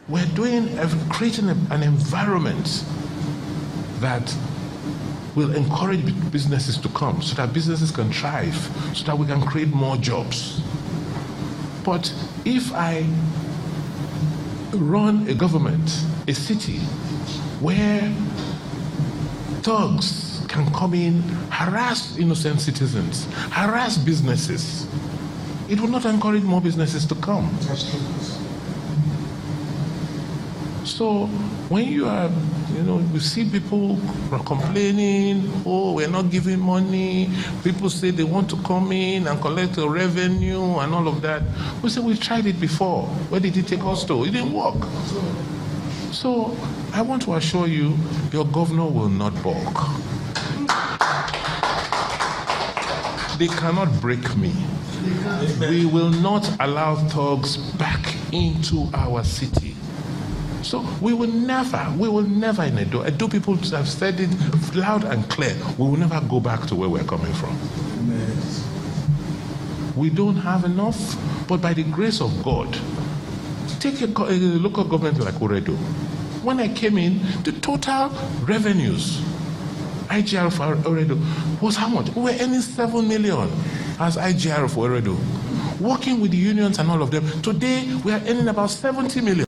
We're creating an environment that will encourage businesses to come so that businesses can thrive, so that we can create more jobs. But if I run a government, a city, where thugs can come in, harass innocent citizens, harass businesses, it will not encourage more businesses to come. So when we see people complaining, oh, we're not giving money, people say they want to come in and collect a revenue and all of that. We say, we tried it before. Where did it take us to? It didn't work. So I want to assure you, your governor will not balk. They cannot break me. We will not allow thugs back into our city. So we will never in Edo people have said it loud and clear, we will never go back to where we're coming from. We don't have enough, but by the grace of God, take a local government like Oredo. When I came in, the total revenues, IGR for Oredo, was how much? We were earning 7 million as IGR for Oredo. Working with the unions and all of them, today we are earning about 70 million.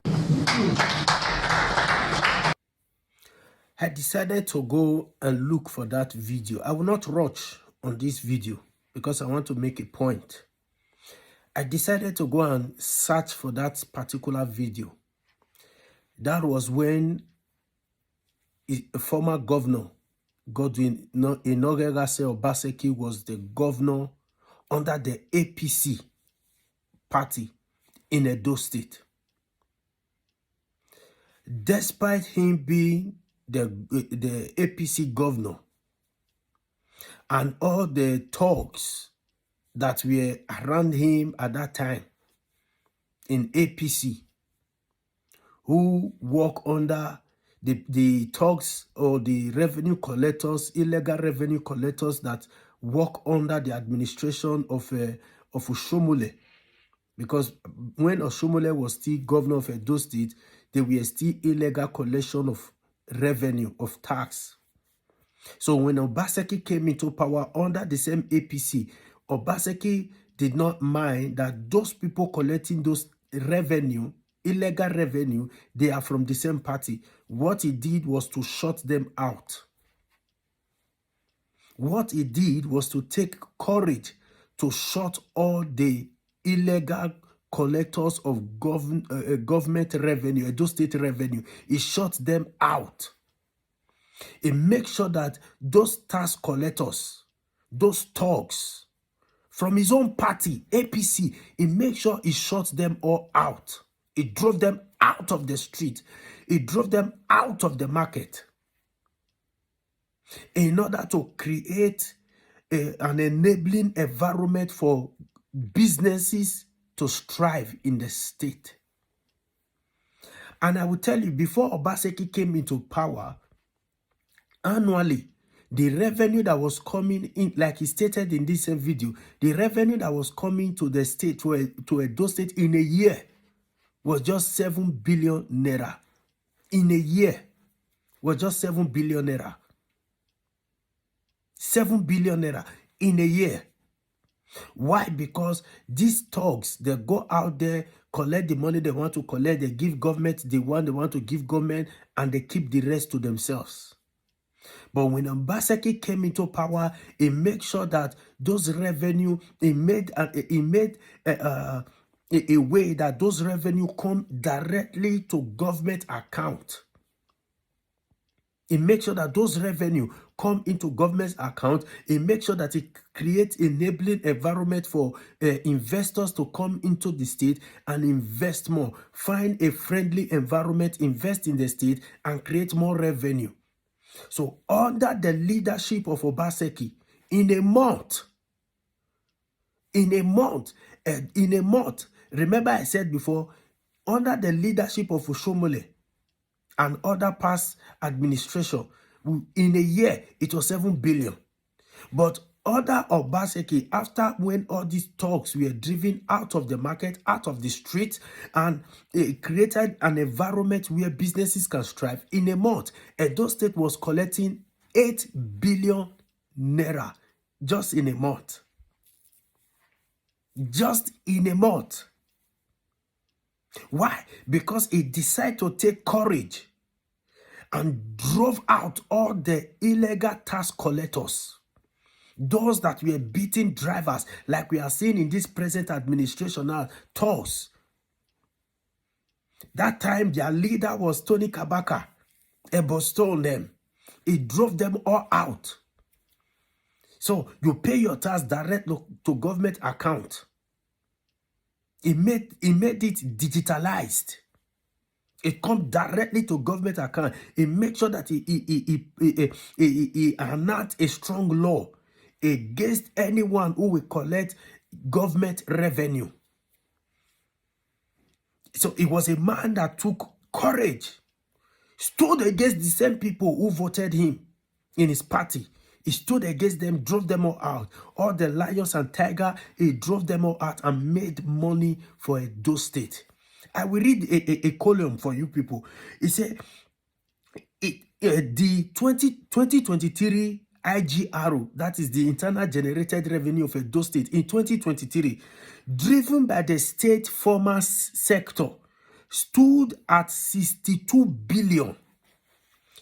I decided to go and look for that video. I will not rush on this video because I want to make a point. I decided to go and search for that particular video. That was when a former governor, Godwin Obaseki, was the governor under the APC party in Edo State. Despite him being the APC governor and all the talks that were around him at that time in APC, who work under the talks or the revenue collectors, illegal revenue collectors that work under the administration of Oshomole. Because when Oshomole was still governor of Edo State, there were still illegal collection of revenue, of tax. So when Obaseki came into power under the same APC, Obaseki did not mind that those people collecting those revenue, illegal revenue, they are from the same party. What he did was to shut them out. What he did was to take courage to shut all the illegal collectors of government revenue, Edo State revenue. He shut them out. He makes sure that those tax collectors, those thugs from his own party, APC, he makes sure he shuts them all out. He drove them out of the street. He drove them out of the market in order to create an enabling environment for businesses to strive in the state. And I will tell you, before Obaseki came into power, annually, the revenue that was coming in, like he stated in this same video, the revenue that was coming to the state, to Edo State in a year, was just 7 billion naira. In a year, was just 7 billion naira. 7 billion naira in a year. Why? Because these thugs, they go out there, collect the money they want to collect, they give government the one they want to give government, and they keep the rest to themselves. But when Obaseki came into power, he made sure that those revenue, he made a way that those revenue come directly to government account. He makes sure that those revenue come into government's account. He makes sure that it creates enabling environment for investors to come into the state and invest more. Find a friendly environment, invest in the state, and create more revenue. So under the leadership of Obaseki, in a month, remember I said before, under the leadership of Oshomole and other past administration, in a year, it was 7 billion. But Other Obaseki, after when all these talks were driven out of the market, out of the street, and it created an environment where businesses can strive, in a month, Edo State was collecting 8 billion naira just in a month. Just in a month. Why? Because it decided to take courage and drove out all the illegal tax collectors. Those that were beating drivers, like we are seeing in this present administration now, tolls. That time, their leader was Tony Kabaka. Ebo stole them. He drove them all out. So you pay your tax direct to government account. He made it digitalized. It comes directly to government account. He makes sure that he enact a strong law against anyone who will collect government revenue. So it was a man that took courage, stood against the same people who voted him in his party. He stood against them, drove them all out. All the lions and tiger, he drove them all out and made money for Edo State. I will read a column for you people. It said, the 2023 IGR, that is the internal generated revenue of Edo State in 2023, driven by the state farmers sector, stood at 62 billion.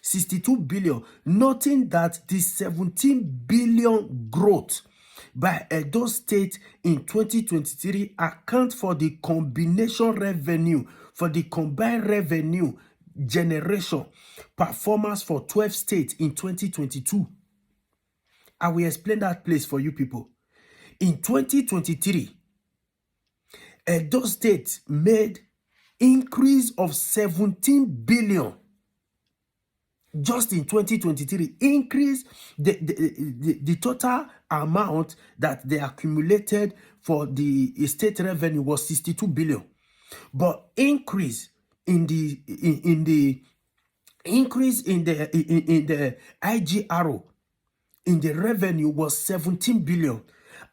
62 billion, noting that the 17 billion growth by Edo State in 2023 account for the combination revenue, for the combined revenue generation performance for 12 states in 2022. I will explain that place for you people. In 2023, Edo State made increase of 17 billion. Just in 2023, increase the total amount that they accumulated for the state revenue was 62 billion. But increase in the IGRO in the revenue was 17 billion.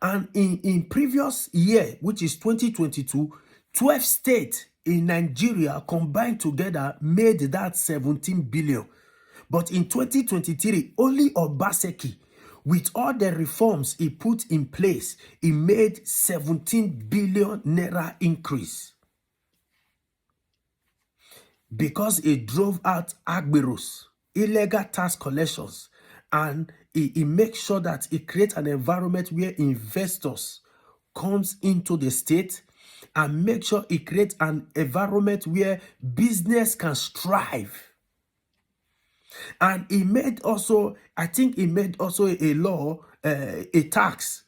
And in previous year, which is 2022, 12 states in Nigeria combined together made that 17 billion. But in 2023, only Obaseki, with all the reforms he put in place, he made 17 billion naira increase. Because he drove out agberos, illegal tax collections, and he makes sure that he creates an environment where investors comes into the state, and make sure he creates an environment where business can strive. And he made also, I think he made also a law, a tax,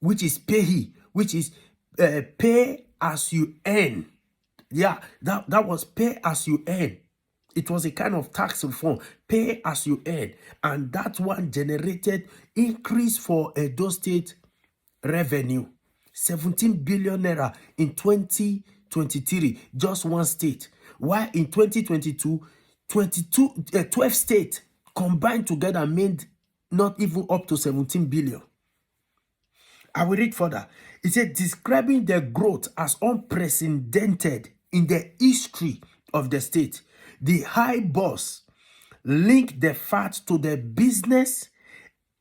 which is pay, which is pay as you earn. Yeah, that was pay as you earn. It was a kind of tax reform, pay as you earn. And that one generated increase for Edo State revenue. 17 billion naira in 2023, just one state. While in 2022, 12 states combined together made not even up to 17 billion. I will read further. It said, describing the growth as unprecedented in the history of the state, the high boss linked the fact to the business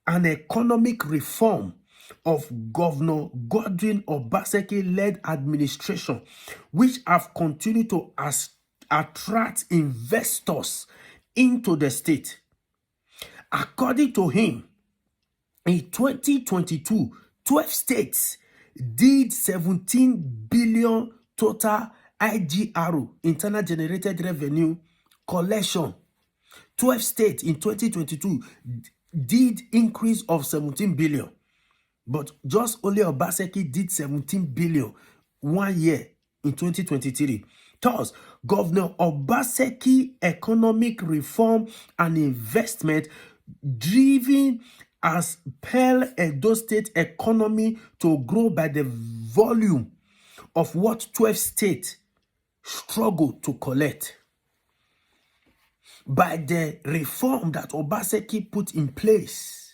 and economic reform of Governor Godwin Obaseki-led administration, which have continued to attract investors into the state. According to him, in 2022, 12 states did 17 billion total IGR, internal generated revenue collection. 12 states in 2022 did increase of 17 billion. But just only Obaseki did 17 billion 1 year in 2023. Thus, Governor Obaseki economic reform and investment driven as Pearl Edo State economy to grow by the volume of what 12 states struggle to collect. By the reform that Obaseki put in place,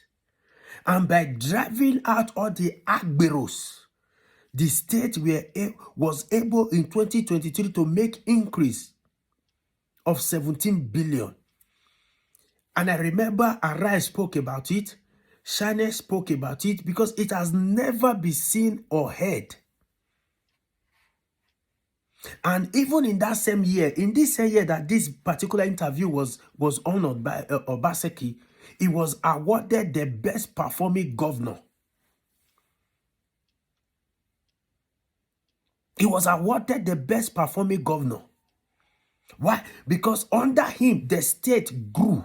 And by driving out all the agberos, the state was able in 2023 to make increase of 17 billion. And I remember Arai spoke about it, Shane spoke about it, because it has never been seen or heard. And even in that same year, in this same year that this particular interview was honored by Obaseki, he was awarded the best performing governor. He was awarded the best performing governor. Why? Because under him, the state grew.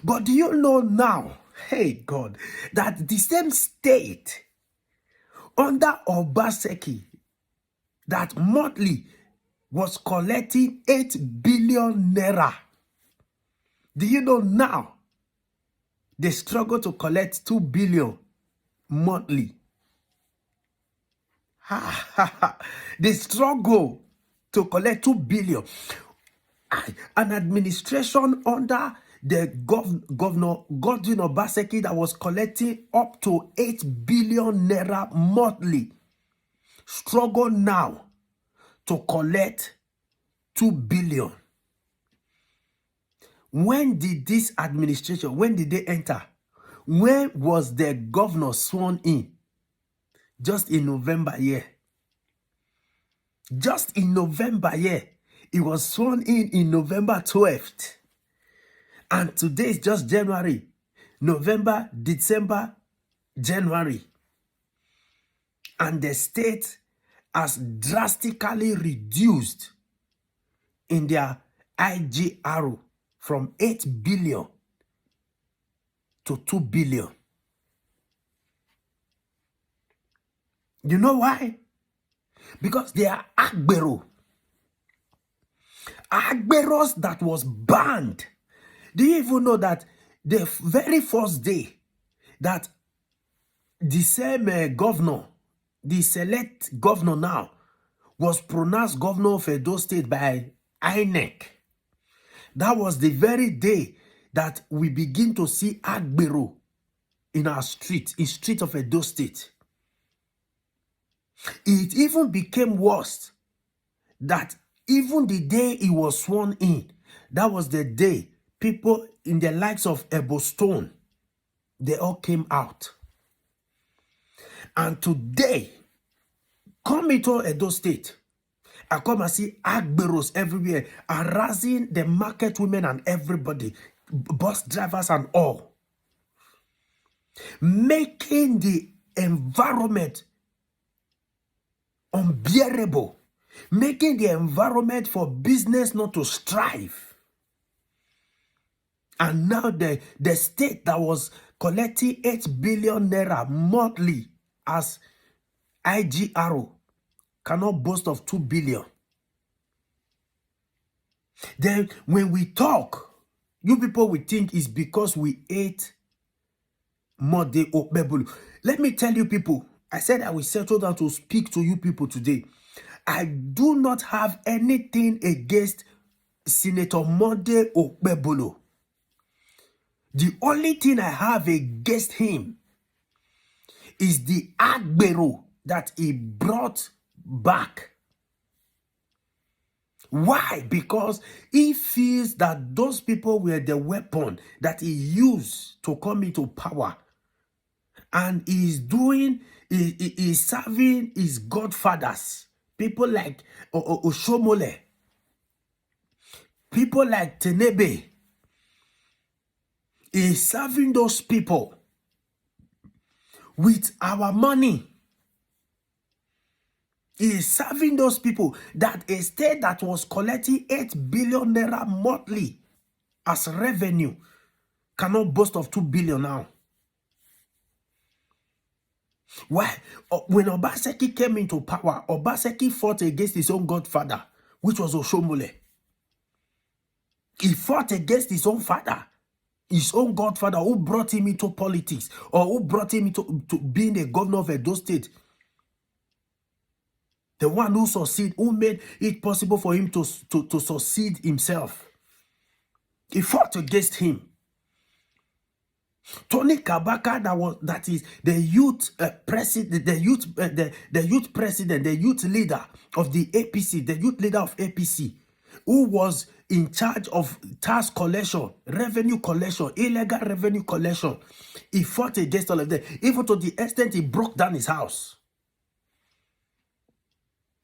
But do you know now, hey God, that the same state under Obaseki that monthly was collecting 8 billion naira. Do you know now they struggle to collect 2 billion monthly? They struggle to collect 2 billion. An administration under the governor Godwin Obaseki that was collecting up to 8 billion naira monthly struggle now to collect 2 billion. When did this administration, when did they enter? When was the governor sworn in? Just in November, yeah. Just in November, yeah. It was sworn in November 12th. And today is just January. November, December, January. And the state has drastically reduced in their IGR from 8 billion to 2 billion. You know why? Because they are agberos that was banned. Do you even know that the very first day that the same governor, the select governor now, was pronounced governor of Edo State by INEC? That was the very day that we begin to see agbero in our street, in street of Edo State. It even became worse that even the day he was sworn in, that was the day people in the likes of Ebostone, they all came out. And today, come into Edo State, I come and see agberos everywhere, harassing the market women and everybody, bus drivers and all, making the environment unbearable, making the environment for business not to strive. And now the state that was collecting 8 billion naira monthly as IGR cannot boast of 2 billion. Then when we talk, you people will think it's because we ate more de Okpebholo. Let me tell you people, I said I will settle down to speak to you people today. I do not have anything against Senator Monday Okpebholo. The only thing I have against him is the agbero that he brought back. Why? Because he feels that those people were the weapon that he used to come into power. And he is serving his godfathers. People like Oshomole. People like Tenebe. He is serving those people with our money. He is serving those people that a state that was collecting 8 billion naira monthly as revenue cannot boast of 2 billion now. Why? When Obaseki came into power, Obaseki fought against his own godfather, which was Oshomole. He fought against his own father, his own godfather, who brought him into politics, or who brought him into being a governor of Edo State. The one who succeeded, who made it possible for him to succeed himself. He fought against him. Tony Kabaka, that is the youth president, the youth president, the youth leader of the APC, the youth leader of APC, who was in charge of tax collection, revenue collection, illegal revenue collection. He fought against all of them, even to the extent he broke down his house.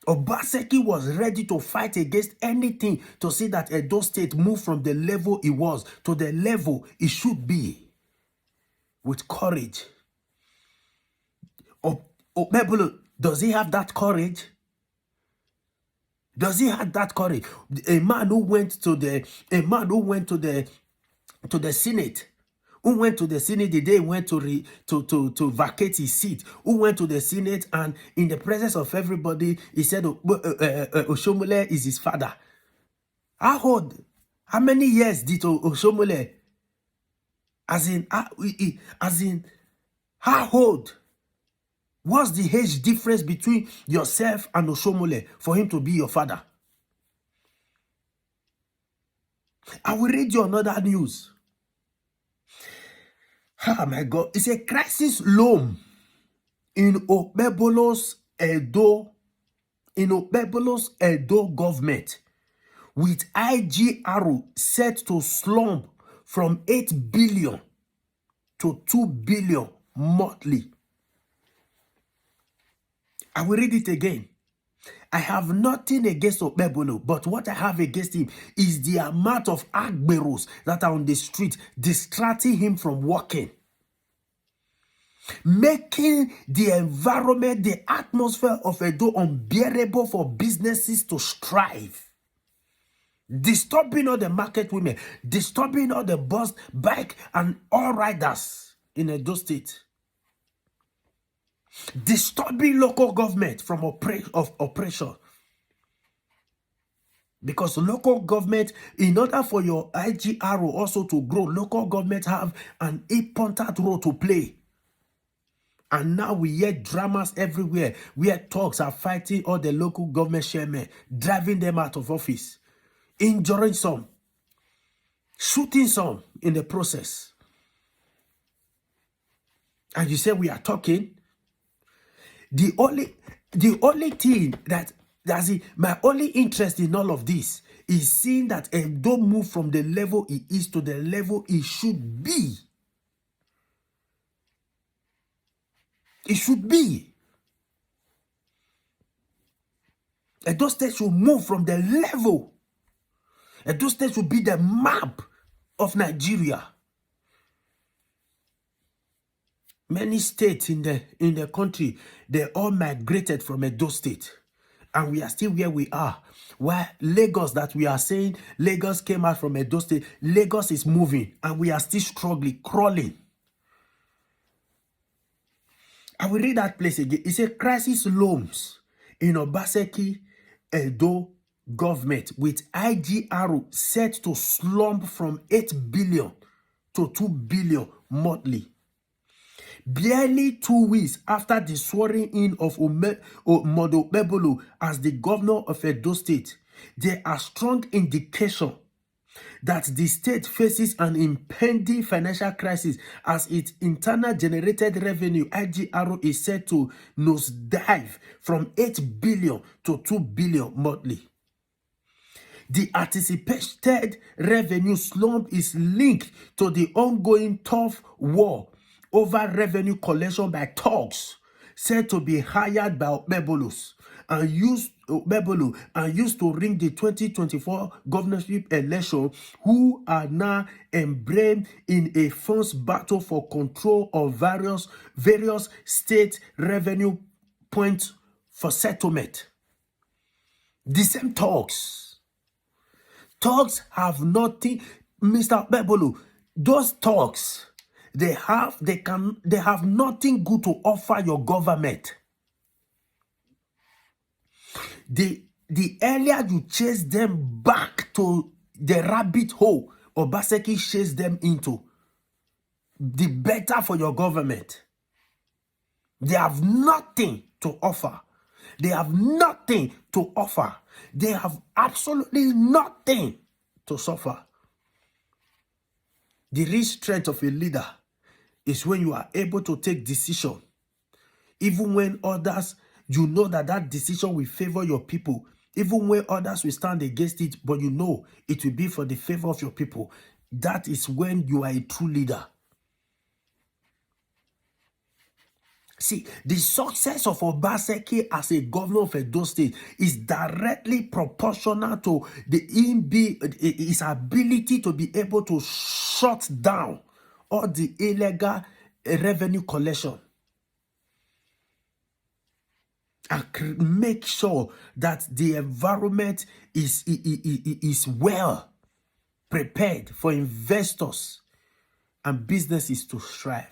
Obaseki was ready to fight against anything to see that Edo State moved from the level it was to the level it should be, with courage. Okpebholo, does he have that courage? Does he have that courage? A man who went to the Senate, who went to the Senate the day he went to vacate his seat, who went to the Senate and in the presence of everybody, he said Oshomole is his father. How many years did Oshomole, as in, how old? What's the age difference between yourself and Oshomole for him to be your father? I will read you another news. Oh my God, it's a crisis loan in Okpebholo's Edo government, with IGR set to slump from 8 billion to 2 billion monthly. I will read it again. I have nothing against Okpebholo, but what I have against him is the amount of agberos that are on the street distracting him from working, making the environment, the atmosphere of Edo unbearable for businesses to strive, disturbing all the market women, disturbing all the bus, bike, and all riders in Edo State, disturbing local government from oppression. Because local government, in order for your IGR also to grow, local government have an important role to play. And now we hear dramas everywhere where thugs are fighting all the local government chairmen, driving them out of office, injuring some, shooting some in the process. And you say we are talking. The only thing my only interest in all of this is seeing that Edo move from the level it is to the level it should be. It should be. Edo State should move from the level. Edo State should be the map of Nigeria. Many states in the country, they all migrated from Edo State. And we are still where we are. Where Lagos, that we are saying, Lagos came out from Edo State. Lagos is moving. And we are still struggling, crawling. I will read that place again. It says crisis loans in Obaseki, Edo government, with IGR set to slump from 8 billion to 2 billion monthly. Barely 2 weeks after the swearing in of Okpebholo as the governor of Edo State, there are strong indications that the state faces an impending financial crisis as its internal generated revenue, IGR, is set to nosedive from 8 billion to 2 billion monthly. The anticipated revenue slump is linked to the ongoing tough war over revenue collection by thugs said to be hired by Okpebholo and used to ring the 2024 governorship election, who are now embroiled in a fierce battle for control of various state revenue points for settlement. The same thugs have nothing, Mr. Okpebholo. Those thugs, they have nothing good to offer your government. The earlier you chase them back to the rabbit hole Obaseki chased them into, the better for your government. They have nothing to offer. They have nothing to offer. They have absolutely nothing to suffer. The real strength of a leader is when you are able to take decision, even when others, you know that decision will favor your people, even when others will stand against it, but you know it will be for the favor of your people. That is when you are a true leader. See, the success of Obaseki as a governor of Edo State is directly proportional to his ability to be able to shut down all the illegal revenue collection and make sure that the environment is well prepared for investors and businesses to thrive.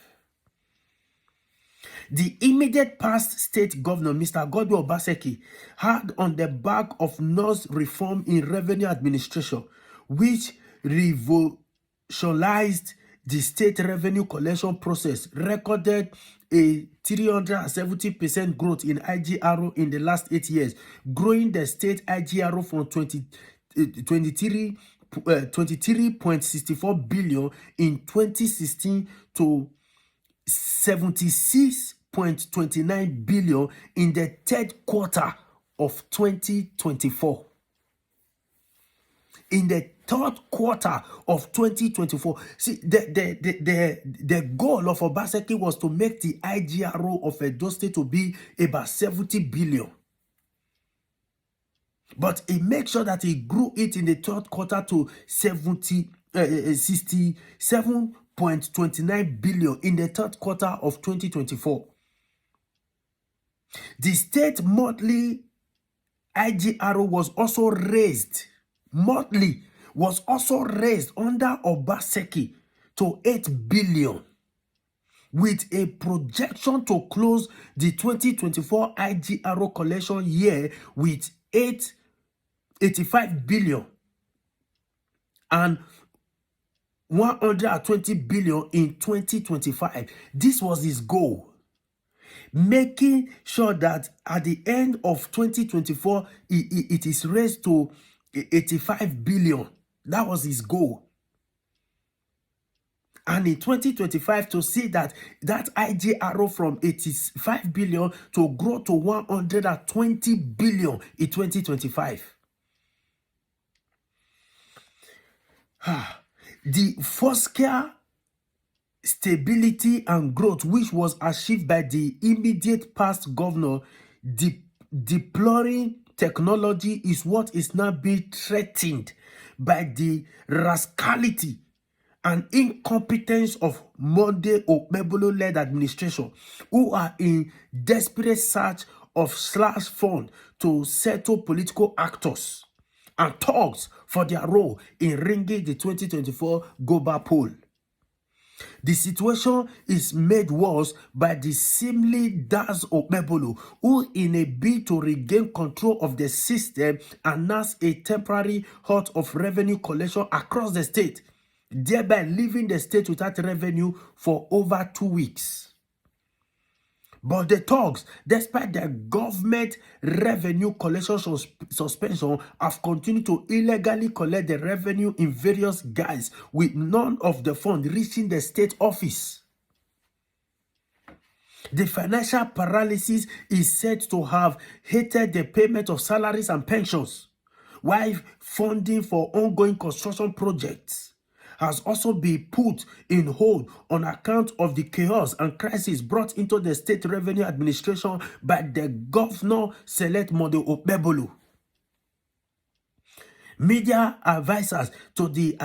The immediate past state governor, Mr. Godwin Obaseki, had on the back of North's reform in revenue administration, which revolutionized the state revenue collection process, recorded a 370% growth in IGRO in the last 8 years, growing the state IGRO from 23.64 billion in 2016 to 76.29 billion in the third quarter of 2024. In the third quarter of 2024, see, the goal of Obaseki was to make the IGRO of Edo State to be about 70 billion. But he made sure that he grew it in the third quarter to 67.29 billion in the third quarter of 2024. The state monthly IGRO was also raised. Monthly was also raised under Obaseki to 8 billion, with a projection to close the 2024 IGRO collection year with 85 billion and 120 billion in 2025. This was his goal, making sure that at the end of 2024, it is raised to 85 billion. That was his goal. And in 2025, to see that IGRO from 85 billion to grow to 120 billion in 2025. The fiscal stability and growth which was achieved by the immediate past governor deploying technology is what is now being threatened by the rascality and incompetence of Monday Okpebholo-led administration, who are in desperate search of slash fund to settle political actors and thugs for their role in ringing the 2024 global poll. The situation is made worse by the seemingly Das Okpebholo, who in a bid to regain control of the system announced a temporary halt of revenue collection across the state, thereby leaving the state without revenue for over 2 weeks. But the thugs, despite their government revenue collection suspension, have continued to illegally collect the revenue in various guises, with none of the funds reaching the state office. The financial paralysis is said to have hindered the payment of salaries and pensions, while funding for ongoing construction projects has also been put in hold on account of the chaos and crisis brought into the state revenue administration by the governor-select Monday Okpebholo. Media advisors to the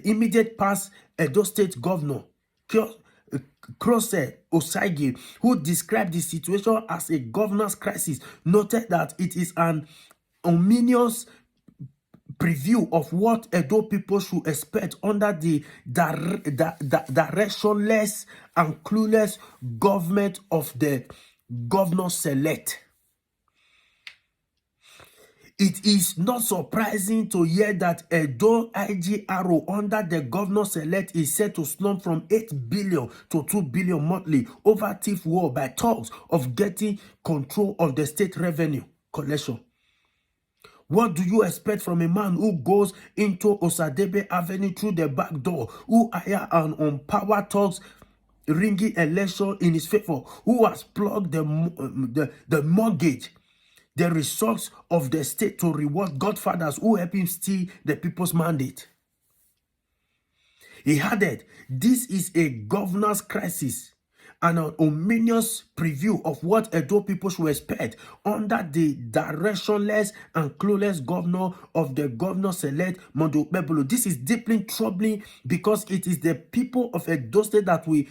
immediate past Edo State governor, Krose Osagi, who described the situation as a governance crisis, noted that it is an ominous preview of what Edo people should expect under the directionless and clueless government of the governor-select. It is not surprising to hear that Edo IGRO under the governor-select is set to slump from 8 billion to 2 billion monthly over thief war by talks of getting control of the state revenue collection. What do you expect from a man who goes into Osadebe Avenue through the back door, who hire and empower thugs ringing election in his favor, who has plugged the mortgage, the resource of the state to reward godfathers who help him steal the people's mandate. He added, this is a governor's crisis and an ominous preview of what Edo people should expect under the directionless and clueless governor of the governor-select Okpebholo. This is deeply troubling because it is the people of Edo State that will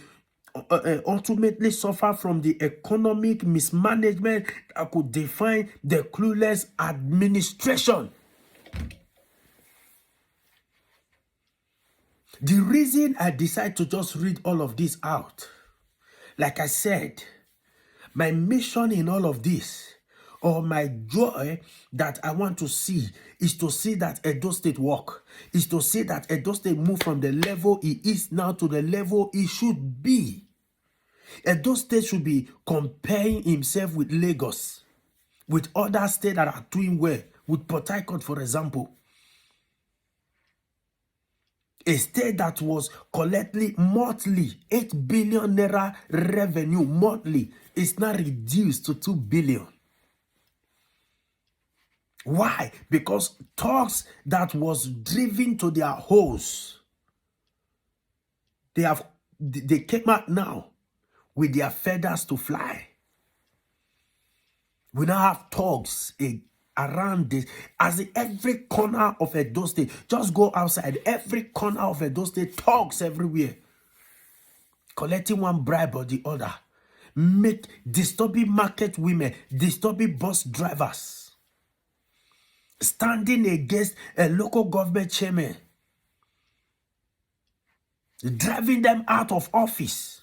ultimately suffer from the economic mismanagement that could define the clueless administration. The reason I decided to just read all of this out, like I said, my mission in all of this, or my joy that I want to see, is to see that Edo State work, is to see that Edo State move from the level it is now to the level it should be. Edo State should be comparing himself with Lagos, with other states that are doing well, with Port Harcourt, for example. A state that was collecting monthly 8 billion naira revenue monthly is now reduced to 2 billion. Why? Because talks that was driven to their holes, they came out now with their feathers to fly. We now have talks around this, as in every corner of Edo State. Just go outside, every corner of Edo State, talks everywhere, collecting one bribe or the other, disturbing market women, disturbing bus drivers, standing against a local government chairman, driving them out of office.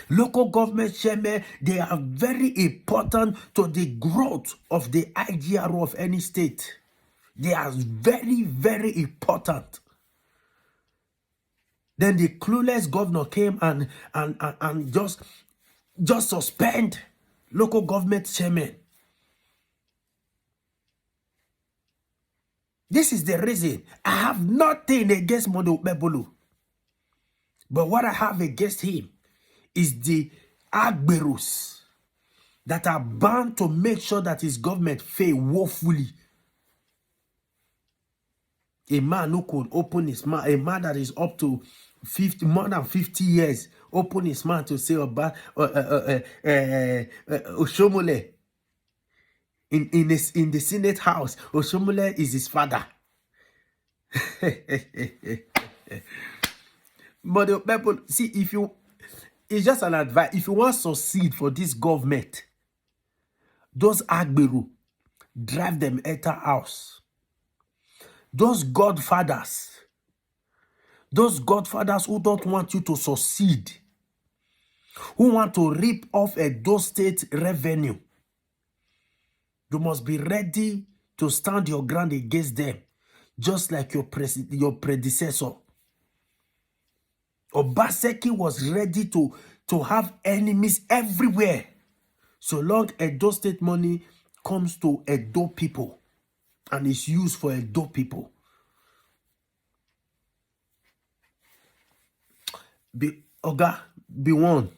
Local government chairmen, they are very important to the growth of the IGRO of any state. They are very, very important. Then the clueless governor came and just suspend local government chairmen. This is the reason. I have nothing against Okpebholo, but what I have against him is the Agberus that are bound to make sure that his government fail woefully. A man who could open his mouth, a man that is up to more than 50 years, open his mouth to say about Oshomole in the Senate House. Oshomole is his father. But the people, see, it's just an advice. If you want to succeed for this government, those Agberu, drive them at the house. Those godfathers who don't want you to succeed, who want to rip off Edo State revenue, you must be ready to stand your ground against them, just like your predecessor. Obaseki was ready to have enemies everywhere, so long Edo State money comes to Edo people and is used for Edo people. Be one.